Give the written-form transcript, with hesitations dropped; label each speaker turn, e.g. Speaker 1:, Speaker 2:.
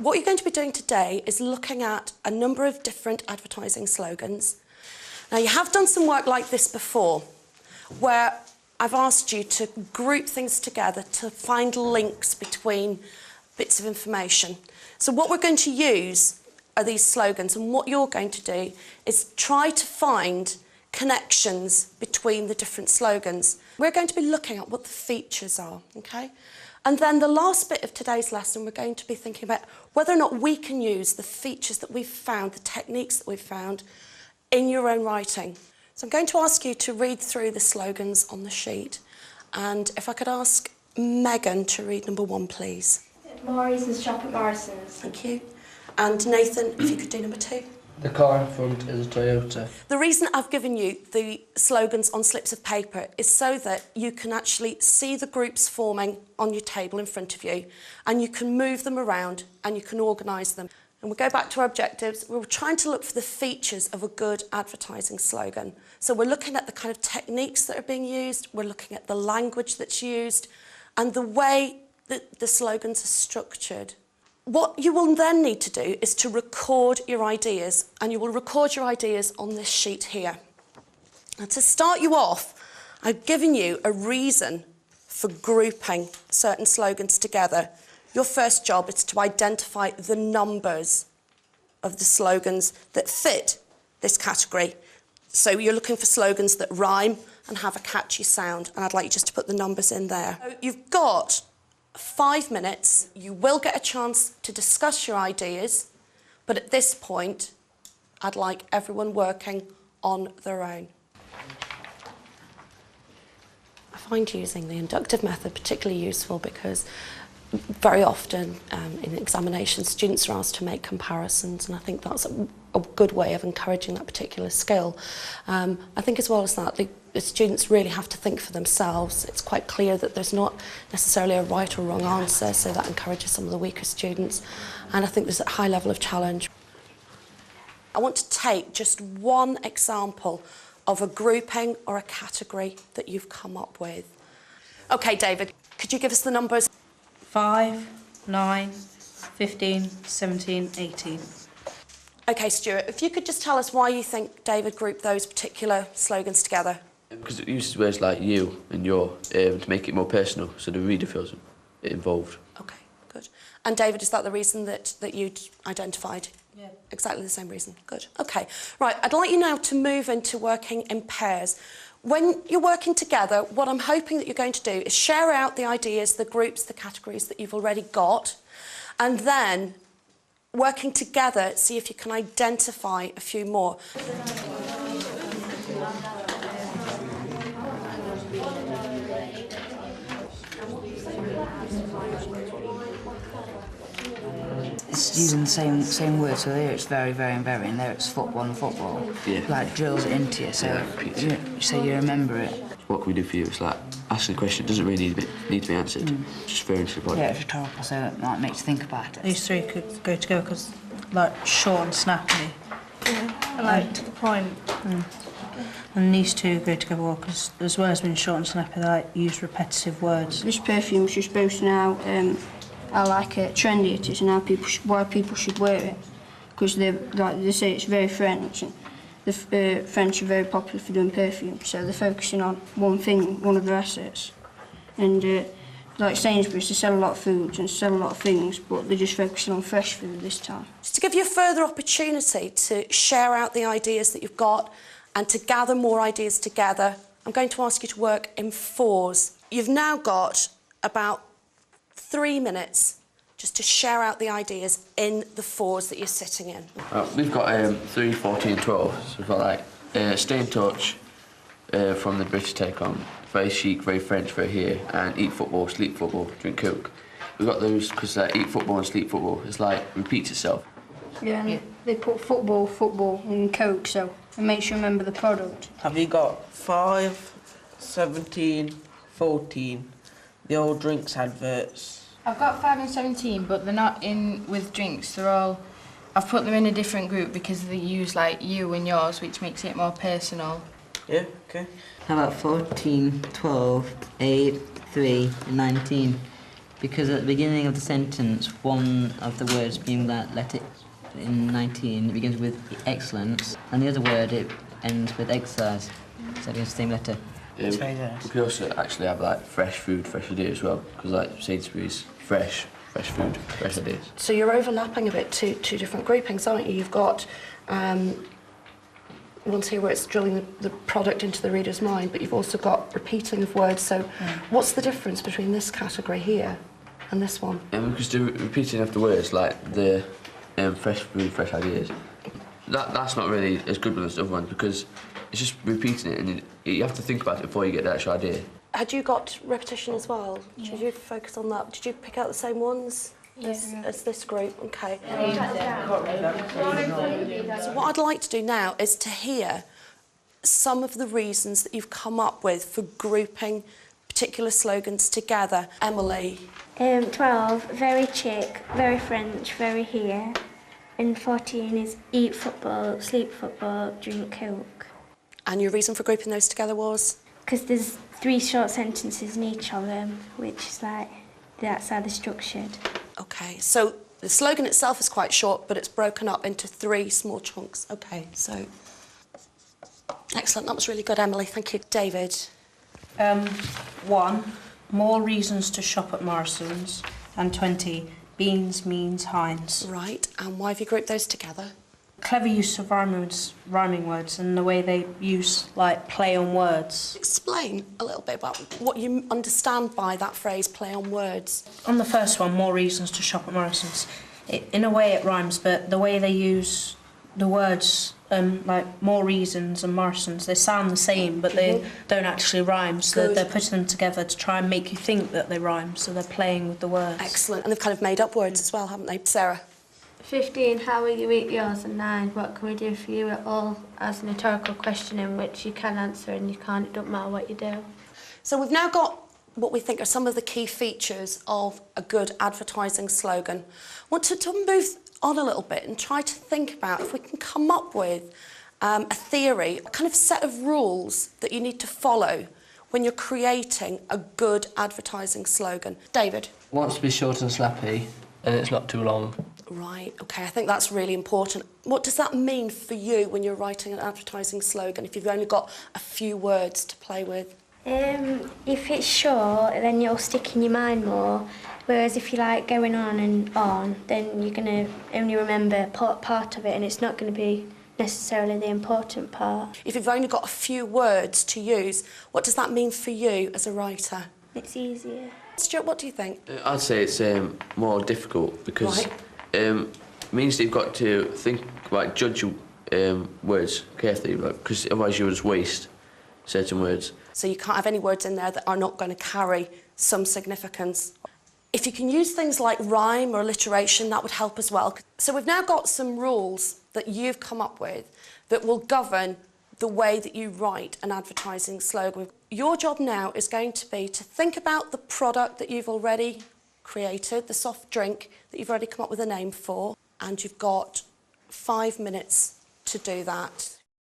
Speaker 1: what you're going to be doing today is looking at a number of different advertising slogans. Now, you have done some work like this before, where I've asked you to group things together to find links between bits of information. So what we're going to use are these slogans, and what you're going to do is try to find connections between the different slogans. We're going to be looking at what the features are, okay? And then the last bit of today's lesson, we're going to be thinking about whether or not we can use the features that we've found, the techniques that we've found, in your own writing. So I'm going to ask you to read through the slogans on the sheet. And if I could ask Megan to read number 1, please.
Speaker 2: Morrison's shop at Morrison's.
Speaker 1: Thank you. And Nathan, if you could do number 2.
Speaker 3: The car in front is a Toyota.
Speaker 1: The reason I've given you the slogans on slips of paper is so that you can actually see the groups forming on your table in front of you, and you can move them around and you can organise them. And we'll go back to our objectives. We're trying to look for the features of a good advertising slogan. So we're looking at the kind of techniques that are being used, we're looking at the language that's used, and the way that the slogans are structured. What you will then need to do is to record your ideas, and you will record your ideas on this sheet here. And to start you off, I've given you a reason for grouping certain slogans together. Your first job is to identify the numbers of the slogans that fit this category. So you're looking for slogans that rhyme and have a catchy sound, and I'd like you just to put the numbers in there. So you've got 5 minutes. You will get a chance to discuss your ideas, but at this point, I'd like everyone working on their own. I find using the inductive method particularly useful because very often in examinations, students are asked to make comparisons, and I think that's a good way of encouraging that particular skill. I think as well as that, the students really have to think for themselves. It's quite clear that there's not necessarily a right or wrong answer, so that encourages some of the weaker students, and I think there's a high level of challenge. I want to take just one example of a grouping or a category that you've come up with. Okay, David, could you give us the numbers?
Speaker 4: 5, 9, 15, 17, 18.
Speaker 1: Okay, Stuart, if you could just tell us why you think David grouped those particular slogans together.
Speaker 3: Because it uses words like you and your to make it more personal, so the reader feels involved.
Speaker 1: Okay, good. And David, is that the reason that you'd identified?
Speaker 4: Yeah.
Speaker 1: Exactly the same reason. Good. Okay. Right, I'd like you now to move into working in pairs. When you're working together, what I'm hoping that you're going to do is share out the ideas, the groups, the categories that you've already got, and then working together, see if you can identify a few more.
Speaker 5: It's using the same words, so here it's very, very, and very, and there it's football and football.
Speaker 3: Yeah.
Speaker 5: Like drills it into you, so you remember it.
Speaker 3: What can we do for you? It's like asking a question. It doesn't really need to be answered. Just throw into the body.
Speaker 5: Yeah, it's rhetorical, so it like, makes you think about it.
Speaker 4: These 3 could go together because, like, short and snappy.
Speaker 2: Yeah, and like to the point.
Speaker 4: And these 2 go together well because, as well as being short and snappy, they like use repetitive words.
Speaker 2: This perfume's just boasting out how like trendy it is and how why people should wear it, because they say it's very French. And the French are very popular for doing perfume, so they're focusing on one thing, one of their assets. And like Sainsbury's, they sell a lot of foods and sell a lot of things, but they're just focusing on fresh food this time.
Speaker 1: Just to give you a further opportunity to share out the ideas that you've got and to gather more ideas together, I'm going to ask you to work in 4s. You've now got about 3 minutes just to share out the ideas in the 4s that you're sitting in.
Speaker 3: We've got 3, 14, 12. So we've got like stay in touch from the British take on, very chic, very French, very here, and eat football, sleep football, drink Coke. We've got those because eat football and sleep football. It's like repeats itself.
Speaker 2: Yeah, and they put football, and Coke, so it makes you remember the product.
Speaker 6: Have you got 5, 17, 14, the old drinks adverts?
Speaker 7: I've got 5 and 17, but they're not in with drinks. I've put them in a different group because they use like you and yours, which makes it more personal.
Speaker 6: Yeah, okay.
Speaker 5: How about 14, 12, 8, 3, and 19?
Speaker 8: Because at the beginning of the sentence, one of the words being that letter in 19, it begins with excellence, and the other word, it ends with exercise. So it has the same letter.
Speaker 5: It's very good.
Speaker 3: We could also actually have like fresh food, fresh ideas as well, because like Sainsbury's, fresh food, fresh ideas.
Speaker 1: So you're overlapping a bit two different groupings, aren't you? You've got ones here where it's drilling the product into the reader's mind, but you've also got repeating of words. So what's the difference between this category here and this one?
Speaker 3: Because the repeating of the words, like the fresh food, fresh ideas, that's not really as good as the other ones, because it's just repeating it, and you have to think about it before you get the actual idea.
Speaker 1: Had you got repetition as well? Did you focus on that? Did you pick out the same ones as this group? Okay. So what I'd like to do now is to hear some of the reasons that you've come up with for grouping particular slogans together. Emily?
Speaker 9: 12, very chic, very French, very here. And 14 is eat football, sleep football, drink Coke.
Speaker 1: And your reason for grouping those together was?
Speaker 9: Because there's 3 short sentences in each of them, which is like, that's how they're structured.
Speaker 1: Okay, so the slogan itself is quite short, but it's broken up into 3 small chunks. Okay, so... Excellent, that was really good, Emily. Thank you. David?
Speaker 4: 1, more reasons to shop at Morrison's, and 20, beans means Heinz.
Speaker 1: Right, and why have you grouped those together?
Speaker 4: Clever use of rhyming words and the way they use, like, play on words.
Speaker 1: Explain a little bit about what you understand by that phrase, play on words.
Speaker 4: On the first one, more reasons to shop at Morrison's, in a way it rhymes, but the way they use the words, like more reasons and Morrison's, they sound the same, but they don't actually rhyme, so they're putting them together to try and make you think that they rhyme, so they're playing with the words.
Speaker 1: Excellent, and they've kind of made up words as well, haven't they? Sarah?
Speaker 9: 15, how will you eat yours? And 9, what can we do for you at all? As an rhetorical question in which you can answer and you can't, it don't matter what you do.
Speaker 1: So we've now got what we think are some of the key features of a good advertising slogan. I want to move on a little bit and try to think about if we can come up with a theory, a kind of set of rules that you need to follow when you're creating a good advertising slogan. David?
Speaker 10: It wants to be short and snappy, and it's not too long.
Speaker 1: Right, OK, I think that's really important. What does that mean for you when you're writing an advertising slogan, if you've only got a few words to play with?
Speaker 9: If it's short, then you'll stick in your mind more. Whereas if you like going on and on, then you're going to only remember part of it, and it's not going to be necessarily the important part.
Speaker 1: If you've only got a few words to use, what does that mean for you as a writer?
Speaker 9: It's easier.
Speaker 1: Stuart, what do you think?
Speaker 3: I'd say it's more difficult because it means that you've got to think about, judge your words carefully, because otherwise you'll just waste certain words.
Speaker 1: So you can't have any words in there that are not going to carry some significance. If you can use things like rhyme or alliteration, that would help as well. So we've now got some rules that you've come up with that will govern the way that you write an advertising slogan. Your job now is going to be to think about the product that you've already created, the soft drink that you've already come up with a name for, and you've got 5 minutes to do that.